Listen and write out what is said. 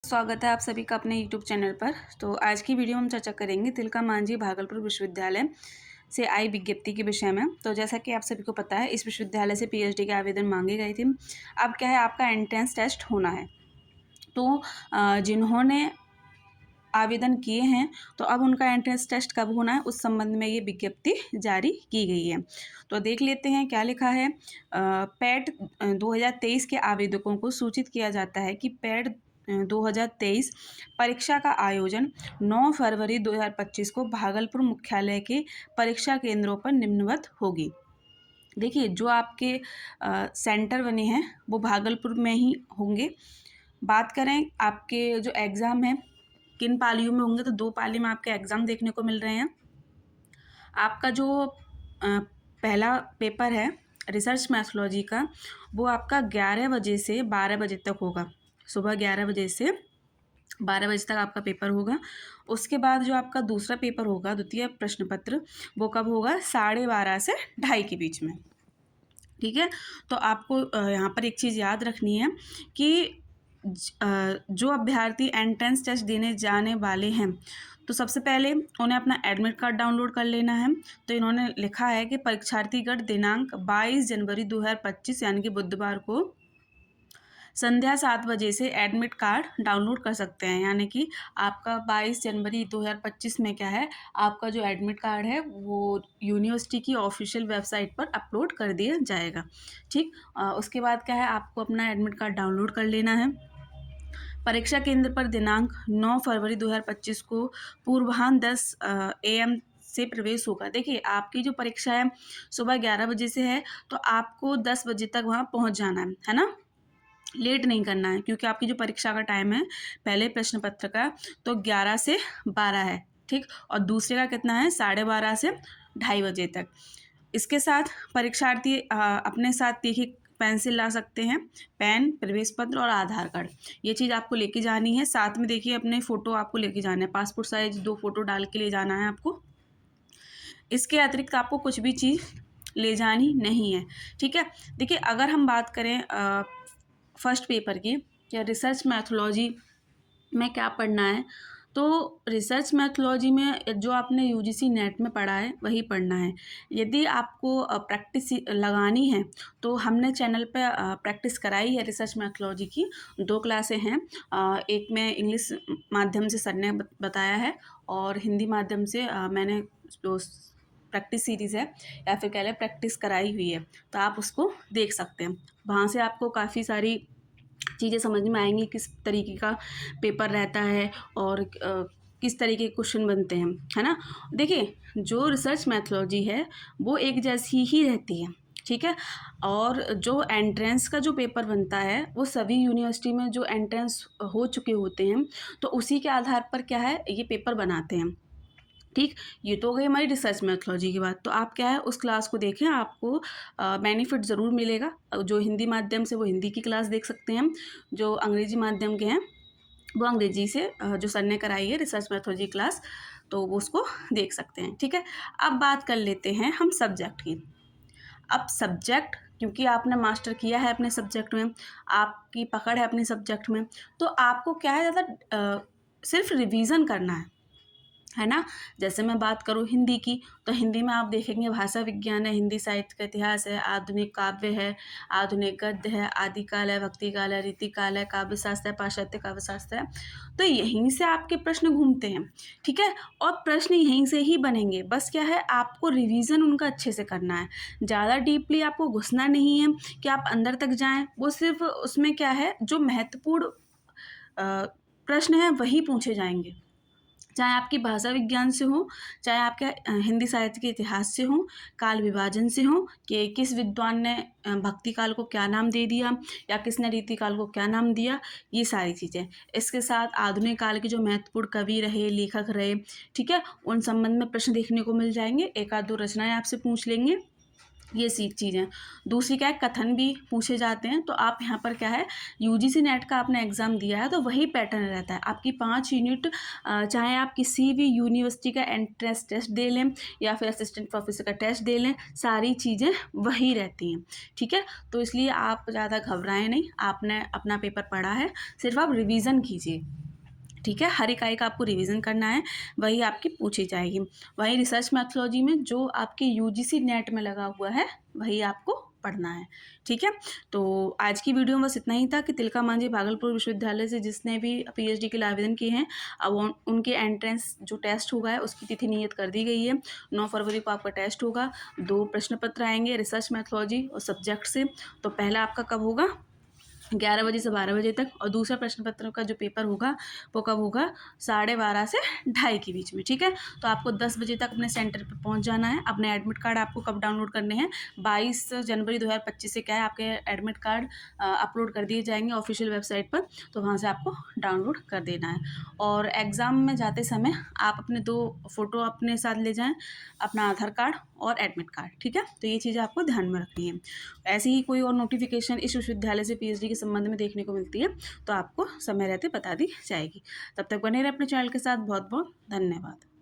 स्वागत है आप सभी का अपने YouTube चैनल पर। तो आज की वीडियो में हम चर्चा करेंगे तिलका मांझी भागलपुर विश्वविद्यालय से आई विज्ञप्ति के विषय में। तो जैसा कि आप सभी को पता है, इस विश्वविद्यालय से PhD के आवेदन मांगे गए थे। अब क्या है, आपका एंट्रेंस टेस्ट होना है। तो जिन्होंने आवेदन किए हैं तो अब उनका एंट्रेंस टेस्ट कब होना है, उस संबंध में ये विज्ञप्ति जारी की गई है। तो देख लेते हैं क्या लिखा है। पैट 2023 के आवेदकों को सूचित किया जाता है कि पैट 2023 परीक्षा का आयोजन 9 फरवरी 2025 को भागलपुर मुख्यालय के परीक्षा केंद्रों पर निम्नवत होगी। देखिए, जो आपके सेंटर बने हैं वो भागलपुर में ही होंगे। बात करें आपके जो एग्ज़ाम है किन पालियों में होंगे, तो 2 पाली में आपके एग्ज़ाम देखने को मिल रहे हैं। आपका जो पहला पेपर है रिसर्च मैथोलॉजी का, वो आपका 11 बजे से 12 बजे तक होगा। सुबह 11 बजे से 12 बजे तक आपका पेपर होगा। उसके बाद जो आपका दूसरा पेपर होगा, द्वितीय प्रश्न पत्र, वो कब होगा? 12:30 से 2:30 के बीच में। ठीक है, तो आपको यहाँ पर एक चीज़ याद रखनी है कि जो अभ्यर्थी एंट्रेंस टेस्ट देने जाने वाले हैं, तो सबसे पहले उन्हें अपना एडमिट कार्ड डाउनलोड कर लेना है। तो इन्होंने लिखा है कि परीक्षार्थीगण दिनांक 22 जनवरी 2025 यानी कि बुधवार को संध्या 7 बजे से एडमिट कार्ड डाउनलोड कर सकते हैं। यानी कि आपका 22 जनवरी 2025 में क्या है, आपका जो एडमिट कार्ड है वो यूनिवर्सिटी की ऑफिशियल वेबसाइट पर अपलोड कर दिया जाएगा। ठीक, उसके बाद क्या है, आपको अपना एडमिट कार्ड डाउनलोड कर लेना है। परीक्षा केंद्र पर दिनांक 9 फरवरी 2025 को पूर्वाह्न 10 AM से प्रवेश होगा। देखिए, आपकी जो परीक्षा है सुबह 11 बजे से है, तो आपको 10 बजे तक वहाँ पहुँच जाना है ना। लेट नहीं करना है, क्योंकि आपकी जो परीक्षा का टाइम है पहले प्रश्न पत्र का तो 11 से 12 है। ठीक, और दूसरे का कितना है? 12:30 से 2:30 बजे तक। इसके साथ परीक्षार्थी अपने साथ देखिए पेंसिल ला सकते हैं, पेन, प्रवेश पत्र और आधार कार्ड, ये चीज़ आपको लेके जानी है। साथ में देखिए अपने फ़ोटो आपको लेके जाना है, पासपोर्ट साइज 2 फ़ोटो डाल के ले जाना है आपको। इसके अतिरिक्त आपको कुछ भी चीज़ ले जानी नहीं है। ठीक है, देखिए अगर हम बात करें फर्स्ट पेपर की, या रिसर्च मैथोलॉजी में क्या पढ़ना है, तो रिसर्च मैथोलॉजी में जो आपने UGC नेट में पढ़ा है वही पढ़ना है। यदि आपको प्रैक्टिस लगानी है तो हमने चैनल पे प्रैक्टिस कराई है रिसर्च मैथोलॉजी की। 2 क्लासें हैं, एक में इंग्लिश माध्यम से सर ने बताया है और हिंदी माध्यम से मैंने जो प्रैक्टिस सीरीज़ है या फिर कह लें प्रैक्टिस कराई हुई है, तो आप उसको देख सकते हैं। वहाँ से आपको काफ़ी सारी चीज़ें समझ में आएंगी, किस तरीके का पेपर रहता है और किस तरीके के क्वेश्चन बनते हैं, है ना। देखिए, जो रिसर्च मैथोलॉजी है वो एक जैसी ही रहती है। ठीक है, और जो एंट्रेंस का जो पेपर बनता है वो सभी यूनिवर्सिटी में जो एंट्रेंस हो चुके होते हैं, तो उसी के आधार पर क्या है ये पेपर बनाते हैं। ठीक, ये तो हो गई हमारी रिसर्च मैथोलॉजी की बात। तो आप क्या है उस क्लास को देखें, आपको बेनिफिट ज़रूर मिलेगा। जो हिंदी माध्यम से वो हिंदी की क्लास देख सकते हैं, जो अंग्रेजी माध्यम के हैं वो अंग्रेजी से जो सर ने कराई है रिसर्च मैथोलॉजी क्लास, तो वो उसको देख सकते हैं। ठीक है, अब बात कर लेते हैं हम सब्जेक्ट की। अब सब्जेक्ट, क्योंकि आपने मास्टर किया है अपने सब्जेक्ट में, आपकी पकड़ है अपने सब्जेक्ट में, तो आपको क्या है ज़्यादा सिर्फ रिवीजन करना है ना। जैसे मैं बात करूँ हिंदी की, तो हिंदी में आप देखेंगे भाषा विज्ञान है, हिंदी साहित्य का इतिहास है, आधुनिक काव्य है, आधुनिक गद्य है, आदिकाल है, भक्तिकाल है, रीतिकाल है, काव्य शास्त्र है, पाश्चात्य काव्य शास्त्र है। तो यहीं से आपके प्रश्न घूमते हैं। ठीक है, और प्रश्न यहीं से ही बनेंगे। बस क्या है, आपको रिवीजन उनका अच्छे से करना है। ज़्यादा डीपली आपको घुसना नहीं है कि आप अंदर तक जाएँ। वो सिर्फ उसमें क्या है, जो महत्वपूर्ण प्रश्न हैं वही पूछे जाएंगे, चाहे आपकी भाषा विज्ञान से हो, चाहे आपके हिंदी साहित्य के इतिहास से हो, काल विभाजन से हो कि किस विद्वान ने भक्ति काल को क्या नाम दे दिया या किसने रीति काल को क्या नाम दिया, ये सारी चीज़ें। इसके साथ आधुनिक काल के जो महत्वपूर्ण कवि रहे, लेखक रहे, ठीक है, उन संबंध में प्रश्न देखने को मिल जाएंगे। 1 आध 2 रचनाएं आपसे पूछ लेंगे, ये चीज़ें। दूसरी क्या है, कथन भी पूछे जाते हैं। तो आप यहाँ पर क्या है, UGC नेट का आपने एग्ज़ाम दिया है तो वही पैटर्न रहता है। आपकी 5 यूनिट, चाहे आप किसी भी यूनिवर्सिटी का एंट्रेंस टेस्ट दे लें या फिर असिस्टेंट प्रोफेसर का टेस्ट दे लें, सारी चीज़ें वही रहती हैं। ठीक है, तो इसलिए आप ज़्यादा घबराएं नहीं, आपने अपना पेपर पढ़ा है, सिर्फ आप रिवीज़न कीजिए। ठीक है, हर इकाई का आपको रिवीजन करना है, वही आपकी पूछी जाएगी। वहीं रिसर्च मैथोलॉजी में जो आपके यूजीसी नेट में लगा हुआ है वही आपको पढ़ना है। ठीक है, तो आज की वीडियो में बस इतना ही था कि तिलका मांझी भागलपुर विश्वविद्यालय से जिसने भी पीएचडी के लिए आवेदन किए हैं, अब उनके एंट्रेंस जो टेस्ट होगा है उसकी तिथि नियत कर दी गई है। 9 फरवरी को आपका टेस्ट होगा। 2 प्रश्न पत्र आएंगे रिसर्च मैथोलॉजी और सब्जेक्ट से। तो पहला आपका कब होगा, 11 बजे से 12 बजे तक, और दूसरा प्रश्न पत्र का जो पेपर होगा वो कब होगा, 12:30 से 2:30 के बीच में। ठीक है, तो आपको 10 बजे तक अपने सेंटर पर पहुंच जाना है। अपने एडमिट कार्ड आपको कब डाउनलोड करने हैं, 22 जनवरी 2025 से क्या है, आपके एडमिट कार्ड अपलोड कर दिए जाएंगे ऑफिशियल वेबसाइट पर, तो वहाँ से आपको डाउनलोड कर देना है। और एग्ज़ाम में जाते समय आप अपने 2 फ़ोटो अपने साथ ले जाएँ, अपना आधार कार्ड और एडमिट कार्ड। ठीक है, तो ये चीज़ें आपको ध्यान में रखनी है। ऐसी ही कोई और नोटिफिकेशन इस विश्वविद्यालय से पीएचडी के संबंध में देखने को मिलती है तो आपको समय रहते बता दी जाएगी। तब तक बने रहे अपने चैनल के साथ। बहुत बहुत धन्यवाद।